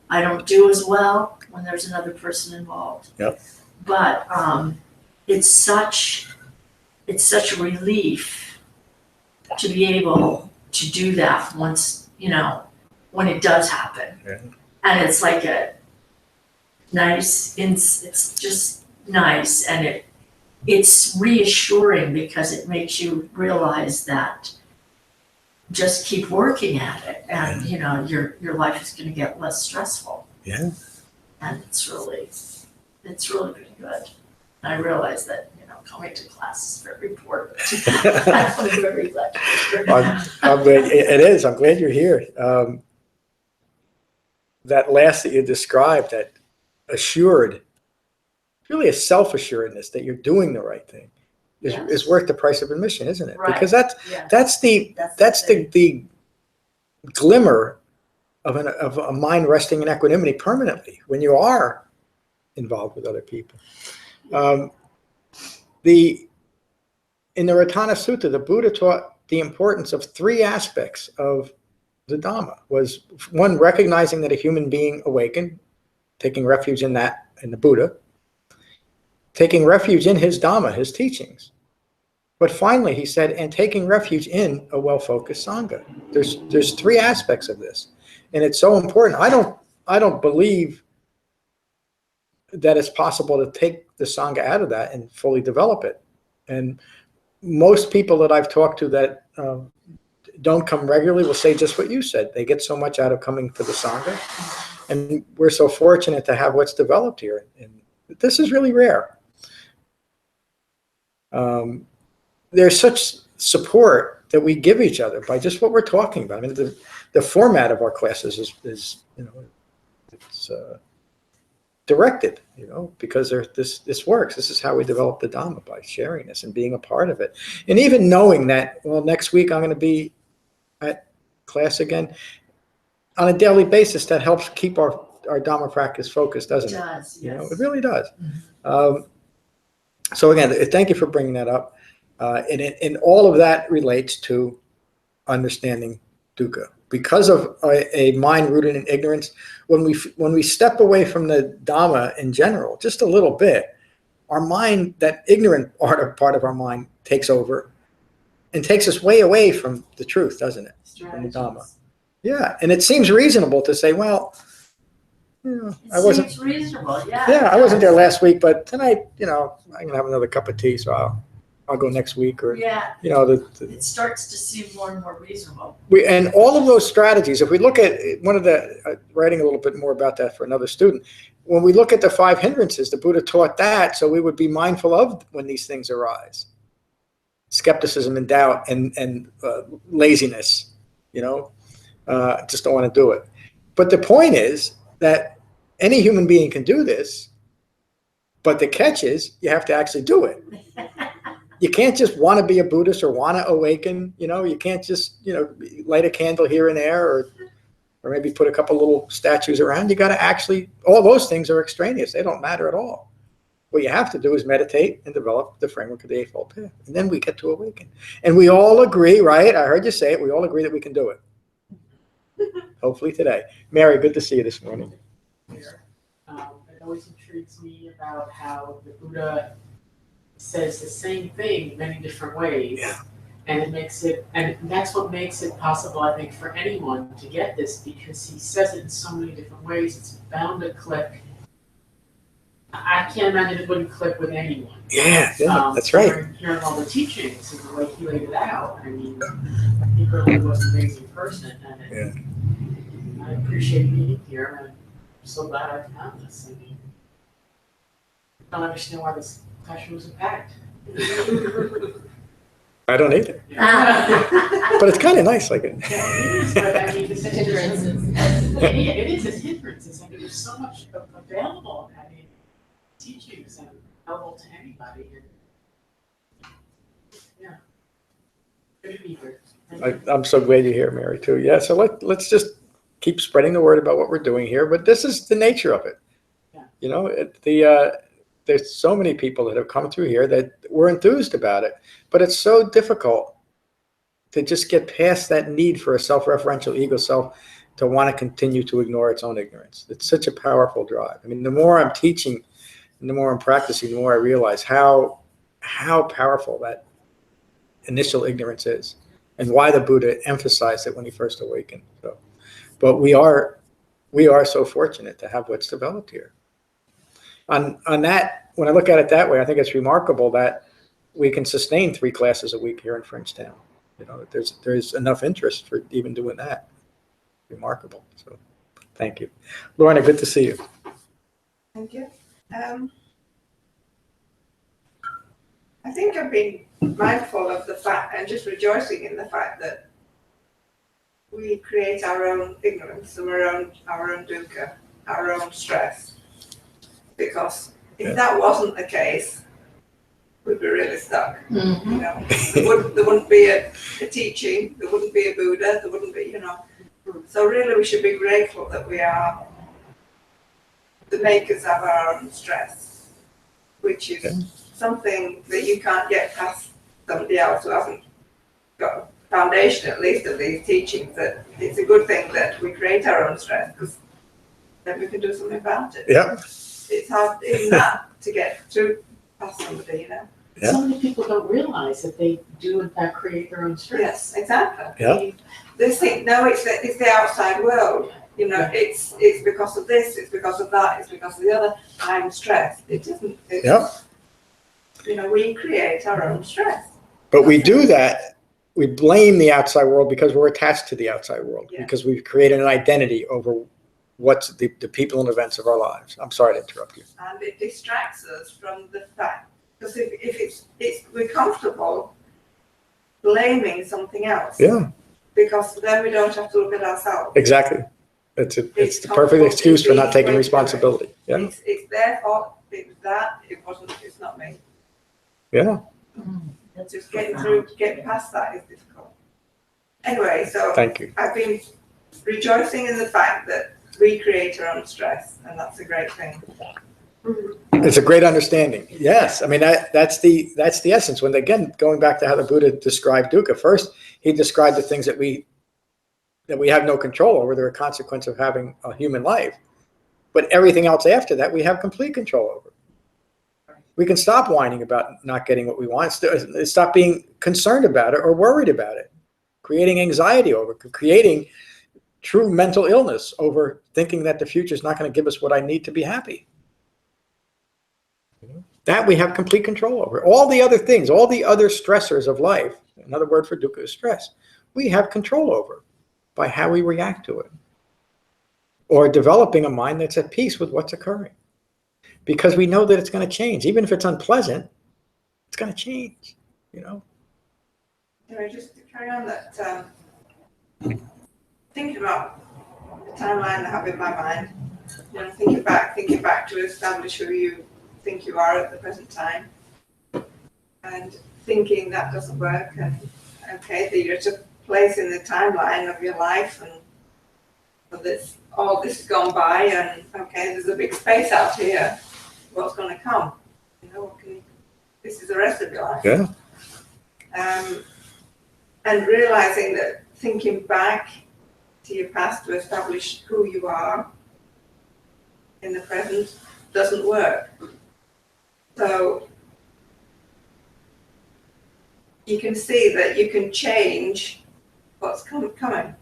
I don't do as well when there's another person involved. Yep. But it's such a relief to be able to do that once, when it does happen. Yeah. And it's like a nice, it's just nice, and it's reassuring because it makes you realize that just keep working at it, and your life is going to get less stressful. Yeah. And it's really pretty good. And I realize that coming to class is very important. I'm very glad you're here. I'm glad it is. I'm glad you're here. That last that you described, that assured really a self-assuredness that you're doing the right thing is worth the price of admission, isn't it? Right. Because Yes. that's thing. the glimmer of a mind resting in equanimity permanently when you are involved with other people. In the Ratana Sutta, the Buddha taught the importance of 3 aspects of the Dhamma. Was one, recognizing that a human being awakened, taking refuge in that, in the Buddha, taking refuge in his Dhamma, his teachings. But finally, he said, and taking refuge in a well-focused Sangha. There's 3 aspects of this. And it's so important. I don't believe that it's possible to take the Sangha out of that and fully develop it. And most people that I've talked to that don't come regularly will say just what you said. They get so much out of coming to the Sangha. And we're so fortunate to have what's developed here. And this is really rare. There's such support that we give each other by just what we're talking about. I mean, the format of our classes is it's directed, because this works. This is how we develop the Dhamma, by sharing this and being a part of it. And even knowing that, well, next week I'm going to be at class again on a daily basis, that helps keep our Dhamma practice focused, doesn't it? It does, yes. It really does. So again, thank you for bringing that up. And all of that relates to understanding dukkha. Because of a mind rooted in ignorance, when we step away from the Dhamma in general, just a little bit, our mind, that ignorant part of our mind, takes over and takes us way away from the truth, doesn't it? From the Dhamma. Yeah, and it seems reasonable to say, well, I wasn't. Seems reasonable, yeah. Yeah, I wasn't there last week, but tonight, I'm gonna have another cup of tea, so I'll go next week, or Yeah, it starts to seem more and more reasonable. And all of those strategies, if we look at one of the, writing a little bit more about that for another student, when we look at the 5 hindrances, the Buddha taught that so we would be mindful of when these things arise. Skepticism and doubt and laziness, just don't want to do it. But the point is that any human being can do this, but the catch is you have to actually do it. You can't just want to be a Buddhist or want to awaken, you can't just, light a candle here and there, or maybe put a couple little statues around. You got to actually, all those things are extraneous. They don't matter at all. What you have to do is meditate and develop the framework of the Eightfold Path. And then we get to awaken. And we all agree, right? I heard you say it. We all agree that we can do it. Hopefully today. Mary, good to see you this morning. It always intrigues me about how the Buddha says the same thing many different ways. Yeah. And that's what makes it possible, I think, for anyone to get this, because he says it in so many different ways. It's bound to click. I can't imagine it wouldn't click with anyone. Yeah, that's right. Hearing all the teachings and the way he laid it out, I mean, he really was an amazing person. And I appreciate being here, and I'm so glad I found this. I mean, I don't understand why this classroom was packed. I don't either. Yeah. But it's kind of nice, like it. Yeah, it is, but I mean, it's hindrances. It is as hindrances. I mean, there's so much available. I mean, teachings and available to anybody. And, yeah. Good to be here. I'm so glad you're here, Mary, too. Yeah, so let's just keep spreading the word about what we're doing here. But this is the nature of it. Yeah. There's so many people that have come through here that were enthused about it, but it's so difficult to just get past that need for a self-referential ego self to want to continue to ignore its own ignorance. It's such a powerful drive. I mean, the more I'm teaching and the more I'm practicing, the more I realize how powerful that initial ignorance is, and why the Buddha emphasized it when he first awakened. So, but we are so fortunate to have what's developed here. On that, when I look at it that way, I think it's remarkable that we can sustain 3 classes a week here in Frenchtown. There's enough interest for even doing that. Remarkable. So, thank you, Lorna. Good to see you. Thank you. I think I've been mindful of the fact and just rejoicing in the fact that we create our own ignorance and our own dukkha, our own stress, because If that wasn't the case, we'd be really stuck. You know, there wouldn't be a teaching, there wouldn't be a Buddha, there wouldn't be, you know. So really we should be grateful that we are the makers of our own stress, which is something that you can't get past somebody else who hasn't got a foundation, at least, of these teachings, that it's a good thing that we create our own stress, because then we can do something about it. Yeah. It's hard in that to get through past somebody, you know. Yeah. So many people don't realize that they do in fact create their own stress. Yes, exactly. Yeah. They think, no, it's the outside world. You know, it's because of this, it's because of that, it's because of the other. I'm stressed. It isn't. It's, you know, we create our own stress. But we do that. We blame the outside world because we're attached to the outside world, because we've created an identity over what's the people and events of our lives. I'm sorry to interrupt you. And it distracts us from the fact, because if we're comfortable blaming something else. Yeah. Because then we don't have to look at ourselves. Exactly. It's the perfect excuse for not taking responsibility. Yeah. It's their fault. It's that. It wasn't. It's not me. Yeah. That's Just getting past that is difficult. Anyway, so Thank you. I've been rejoicing in the fact that we create our own stress, and that's a great thing. It's a great understanding. Yes. I mean, that's the essence. When, again, going back to how the Buddha described dukkha, first he described the things that we have no control over. They're a consequence of having a human life. But everything else after that, we have complete control over. We can stop whining about not getting what we want. Stop being concerned about it or worried about it. Creating anxiety over it. Creating true mental illness over thinking that the future is not going to give us what I need to be happy. That we have complete control over. All the other things, all the other stressors of life, another word for dukkha is stress, we have control over by how we react to it. Or developing a mind that's at peace with what's occurring. Because we know that it's going to change. Even if it's unpleasant, it's going to change, you know. Anyway, just to carry on that, thinking about the timeline I have in my mind, you know, thinking back to establish who you think you are at the present time, and thinking that doesn't work, and okay, that you're at a place in the timeline of your life, and all this has gone by, and okay, there's a big space out here. What's going to come? You know, this is the rest of your life. Yeah. And realizing that thinking back to your past to establish who you are in the present doesn't work. So you can see that you can change what's coming.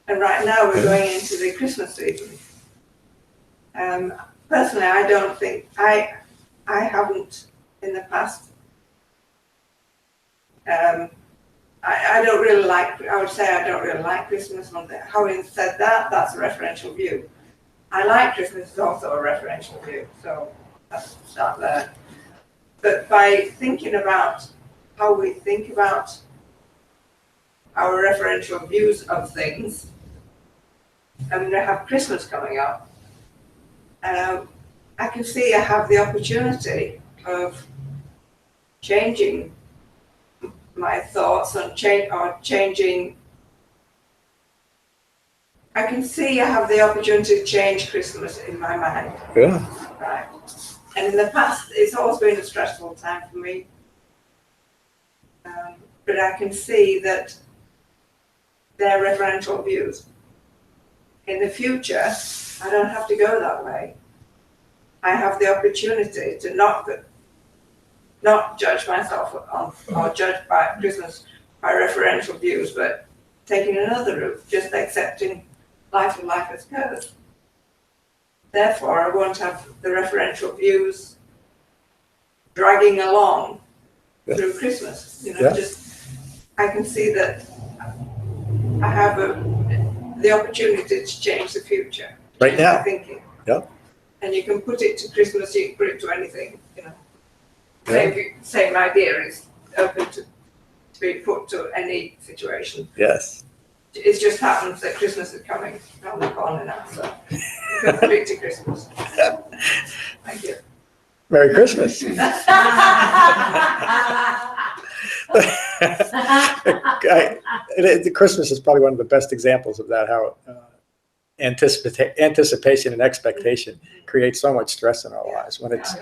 And right now we're going into the Christmas season. Personally, I don't think, I haven't in the past, I don't really like, I would say I don't really like Christmas. Having said that, that's a referential view. I like Christmas is also a referential view, so that's not there. But by thinking about how we think about our referential views of things, and we have Christmas coming up, I can see I have the opportunity of changing my thoughts and changing. I can see I have the opportunity to change Christmas in my mind. Yeah. Right. And in the past, it's always been a stressful time for me. But I can see that they're referential views. In the future, I don't have to go that way. I have the opportunity to not judge myself or judge by Christmas by referential views, but taking another route, just accepting life and life as goes. Therefore, I won't have the referential views dragging along through Christmas. You know, I can see that I have the opportunity to change the future. Right now. Thinking. Yeah. And you can put it to Christmas, you can put it to anything, you know. Same idea is open to be put to any situation. Yes. It just happens that Christmas is coming around the corner now, so you can put it to Christmas. Thank you. Merry Christmas. Christmas is probably one of the best examples of that, how anticipation and expectation creates so much stress in our lives when it's,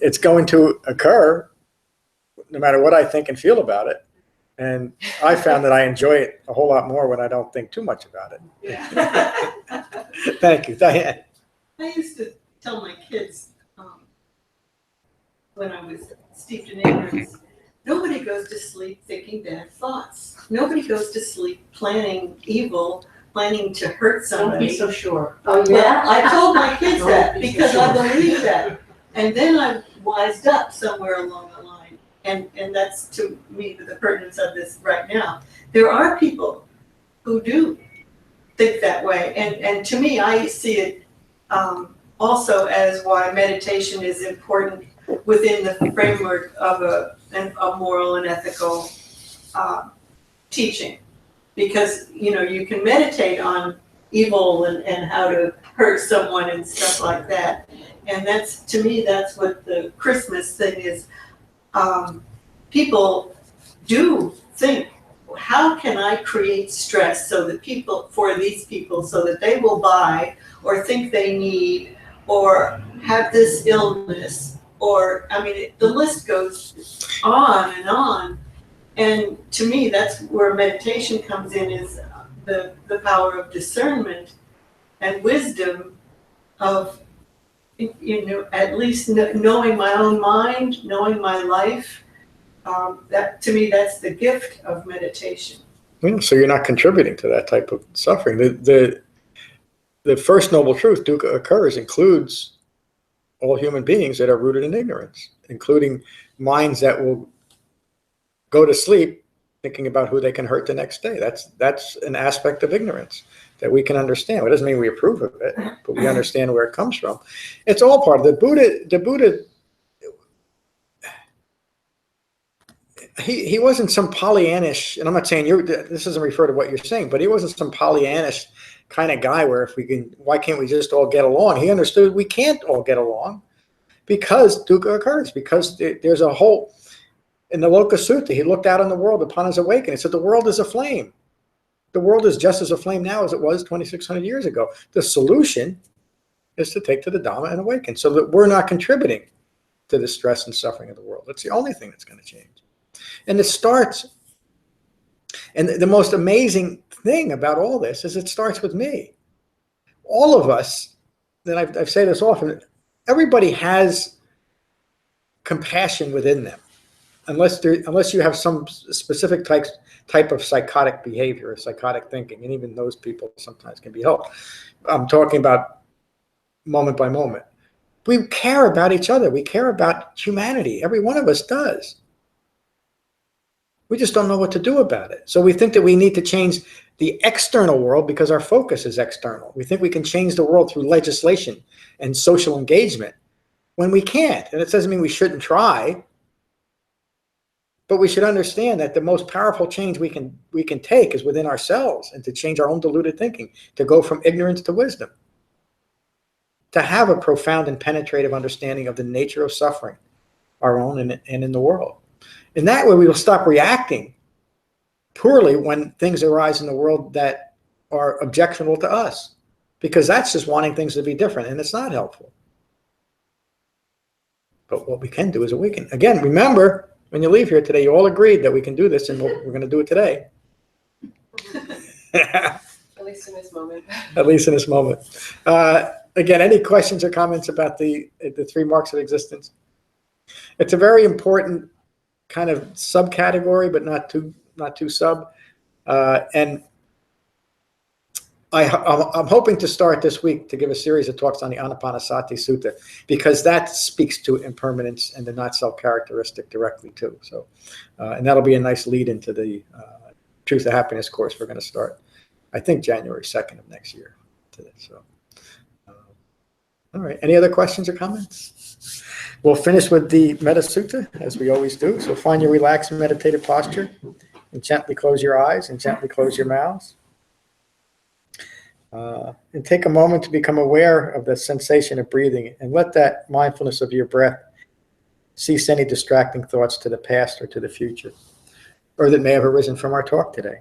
it's going to occur no matter what I think and feel about it. And I found that I enjoy it a whole lot more when I don't think too much about it. Thank you, Diane. I used to tell my kids when I was steeped in ignorance, nobody goes to sleep thinking bad thoughts. Nobody goes to sleep planning evil, planning to hurt Don't somebody. be so sure. Oh, Well, I told my kids Don't that be so because sure. I believed that. And then I wised up somewhere along the line. And that's to me the pertinence of this right now. There are people who do think that way. And to me, I see it also as why meditation is important within the framework of a moral and ethical teaching. Because, you can meditate on evil and how to hurt someone and stuff like that. And that's, to me, that's what the Christmas thing is. People do think, how can I create stress for these people so that they will buy or think they need or have this illness, or, the list goes on and on. And to me, that's where meditation comes in, is the power of discernment and wisdom of, at least knowing my own mind, knowing my life. That, to me, that's the gift of meditation. Yeah, so you're not contributing to that type of suffering. The first noble truth, dukkha occurs, includes all human beings that are rooted in ignorance, including minds that will go to sleep thinking about who they can hurt the next day. That's an aspect of ignorance that we can understand. It doesn't mean we approve of it, but we understand where it comes from. It's all part of the Buddha. The Buddha, he wasn't some Pollyannish, and I'm not saying this doesn't refer to what you're saying, but he wasn't some Pollyannish kind of guy where why can't we just all get along? He understood we can't all get along because dukkha occurs, because there's a whole, in the Loka Sutta, he looked out on the world upon his awakening. He said the world is a flame. The world is just as a flame now as it was 2,600 years ago. The solution is to take to the Dhamma and awaken so that we're not contributing to the stress and suffering of the world. That's the only thing that's going to change. And it starts, and the most amazing thing about all this is it starts with me. All of us, and I've said this often, everybody has compassion within them, unless you have some specific type of psychotic behavior or psychotic thinking, and even those people sometimes can be helped. I'm talking about moment by moment. We care about each other. We care about humanity. Every one of us does. We just don't know what to do about it. So we think that we need to change the external world because our focus is external. We think we can change the world through legislation and social engagement when we can't. And it doesn't mean we shouldn't try, but we should understand that the most powerful change we can take is within ourselves, and to change our own deluded thinking, to go from ignorance to wisdom, to have a profound and penetrative understanding of the nature of suffering, our own and in the world. In that way, we will stop reacting poorly when things arise in the world that are objectionable to us, because that's just wanting things to be different, and it's not helpful. But what we can do is awaken. Again, remember, when you leave here today, you all agreed that we can do this, and we're going to do it today. At least in this moment. At least in this moment. Again, any questions or comments about the three marks of existence? It's a very important kind of subcategory, but not too sub. And I'm hoping to start this week to give a series of talks on the Anapanasati Sutta, because that speaks to impermanence and the not-self characteristic directly too. So, and that'll be a nice lead into the Truth of Happiness course we're going to start, I think, January 2nd of next year. To this. So, all right. Any other questions or comments? We'll finish with the Metta Sutta, as we always do. So find your relaxed and meditative posture, and gently close your eyes and gently close your mouths. And take a moment to become aware of the sensation of breathing, and let that mindfulness of your breath cease any distracting thoughts to the past or to the future, or that may have arisen from our talk today.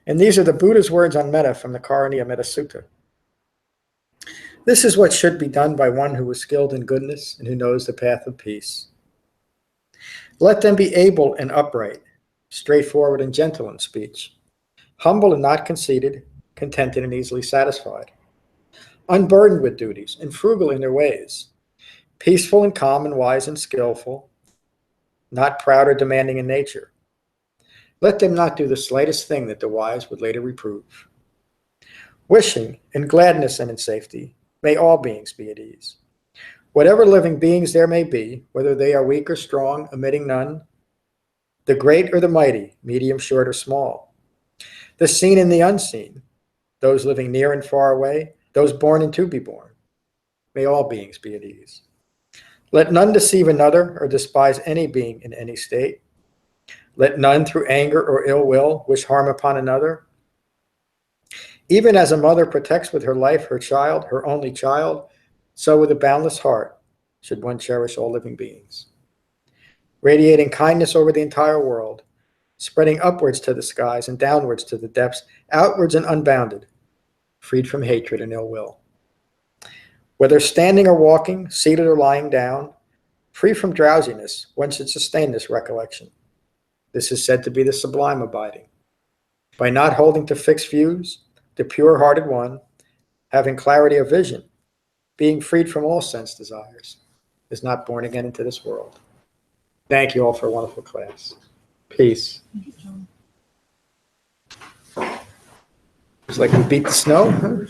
And these are the Buddha's words on metta from the Karaniya Metta Sutta. This is what should be done by one who is skilled in goodness and who knows the path of peace. Let them be able and upright, straightforward and gentle in speech, humble and not conceited, contented and easily satisfied, unburdened with duties and frugal in their ways, peaceful and calm and wise and skillful, not proud or demanding in nature. Let them not do the slightest thing that the wise would later reprove. Wishing in gladness and in safety, may all beings be at ease. Whatever living beings there may be, whether they are weak or strong, omitting none, the great or the mighty, medium, short, or small, the seen and the unseen, those living near and far away, those born and to be born, may all beings be at ease. Let none deceive another or despise any being in any state. Let none through anger or ill will wish harm upon another. Even as a mother protects with her life her child, her only child, so with a boundless heart should one cherish all living beings. Radiating kindness over the entire world, spreading upwards to the skies and downwards to the depths, outwards and unbounded, freed from hatred and ill will. Whether standing or walking, seated or lying down, free from drowsiness, one should sustain this recollection. This is said to be the sublime abiding. By not holding to fixed views, the pure-hearted one, having clarity of vision, being freed from all sense desires, is not born again into this world. Thank you all for a wonderful class. Peace. It's like we beat the snow.